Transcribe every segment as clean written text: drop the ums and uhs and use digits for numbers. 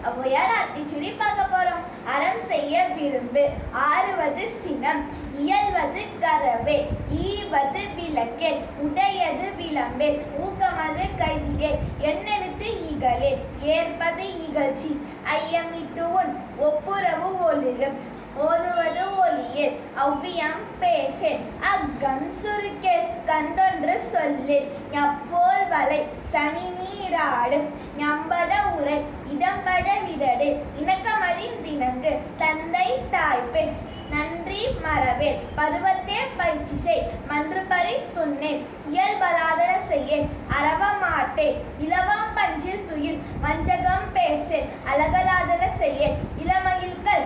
ஔவையார் ஆத்திச்சூடி பார்க்க போறோம். அறம் செய்ய விரும்பு, ஆறுவது சினம், இயல்வது கரவே, ஈவது விளக்கே, உடையது விளம்பே, ஊக்கமது கைவிடே, எண்ணெழுத்து இகழே, ஏற்பது இகழ்ச்சி, ஐயம் இட்டு உன் ஒப்புரவு ஒழுகு, ஓதுவது ஒளியே, அவ்வியம் பேசேன், அக்கம் சுருக்கே, கண்டொன்று சொல்லேன், ஞப்போல் வலை சனி நீராடு, ஞம்பட உரை இடம்பட விடடு, இணக்கமதின் தினங்கு தந்தை தாய்ப்பெண், நன்றி மறவேன், பருவத்தே பயிற்சி செய், மன்று பறி துண்ணேன், இயல்பலாதன செய்யேன், அரவ மாட்டேன், இலவம் பஞ்சில் துயில், வஞ்சகம் பேசேன், அழகலாதன செய்யேன், இளமயில்கள்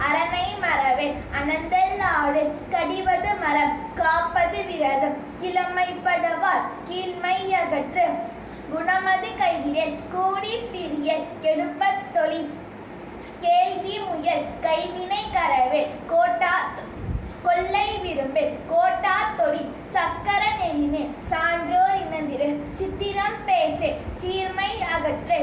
அரணை மறவேன், அனந்தல்லாடு, கடிவது மரம், காப்பது விரதம், கிழமைப்படவால் கீழ்மை அகற்று, குணமது கைவிடேன், கூடி பிரியன், கெடுப்பத் தொழி, கேள்வி முயல், கைவினை கரவே, கோட்டா கொள்ளை விரும்பேன், கோட்டா தொழி, சக்கர நெறிமே, சான்றோர் இனந்திரு, சித்திரம் பேசே, சீர்மை அகற்றே,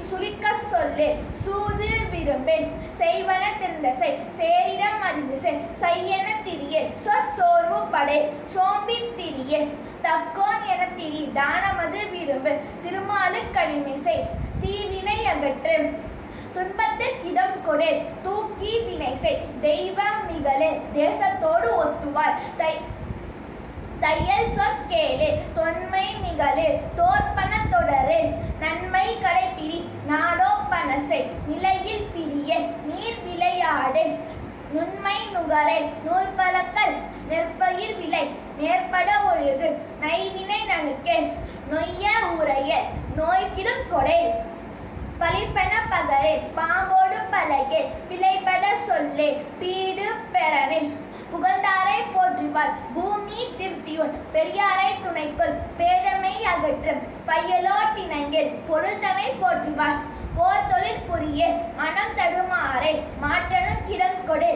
சுளிக்க சொல்லே, சூது விரும்பேன், செய்வன திருந்தசை, சேரிடம் அறிந்துசை, செய்யன திரியேன், சோர்வு படை, சோம்பி திரியேன், தக்கோன் என திரி, தானமது விரும்பு, திருமாலு கடிமிசை, தீவினை அகற்று, துன்பத்திற்கு இடம் கொடே, தூக்கி வினை செய், தெய்வம் மிகலே, தேசத்தோடு ஒத்துவார், தையல் சொற்கேளே, தொன்மை மிகலே, தோற்பன தொடரே, நன்மை கடைப்பிடி, நாடோ பனசை, நிலையில் பிரிய, நீர் விளையாடு, நுண்மை நுகரே, நூல் பழக்கல், நெற்பயிர் விளை, நேர்பட ஒழுகு, நைவினை நணுக்கே, நொய்ய உரைய, நோய்கிடும் கொடை, பழிப்பென பகரே, பாம்போடு பழகே, பிழைபட சொல்லே, பீடு பெறனே, புகழ்ந்தாரை போற்றுவார், பூமி திருத்தியுன், பெரியாரை துணைக்குள், பேதமை அகற்று, பையலோட்டினங்கேல், பொருள்தனை போற்றுவார், போர் தொழில் புரிய, மனம் தடுமாறே, மாற்றனும் கிடங்கொடே,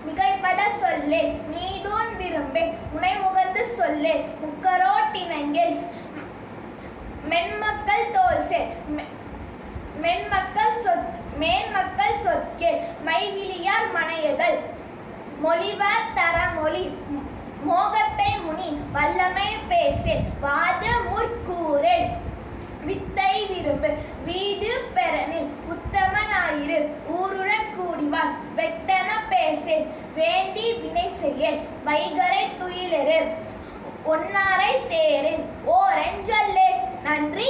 மிகைப்பட சொல்லே, நீதூன் விரும்பே, உனை முகந்து சொல்லே, முக்கரோட்டினங்கேல், மென்மக்கள் தோல்சே, மேன்மக்கள் சொற்கே, மைவிலியார் மனையகள், மொழிவர் தரமொழி, மோகத்தை முனி, வல்லமை பேசேன், வாது முற்கூறேன், வித்தை விரும்பு, வீடு பெறனில், உத்தமனாயிரு, ஊருடன் கூடிவார், வெட்டன பேசேன், வேண்டி வினை செய்ய, வைகரை துயிலெரு, ஒன்னாரை தேரின், ஓரெஞ்சொல்லே. நன்றி.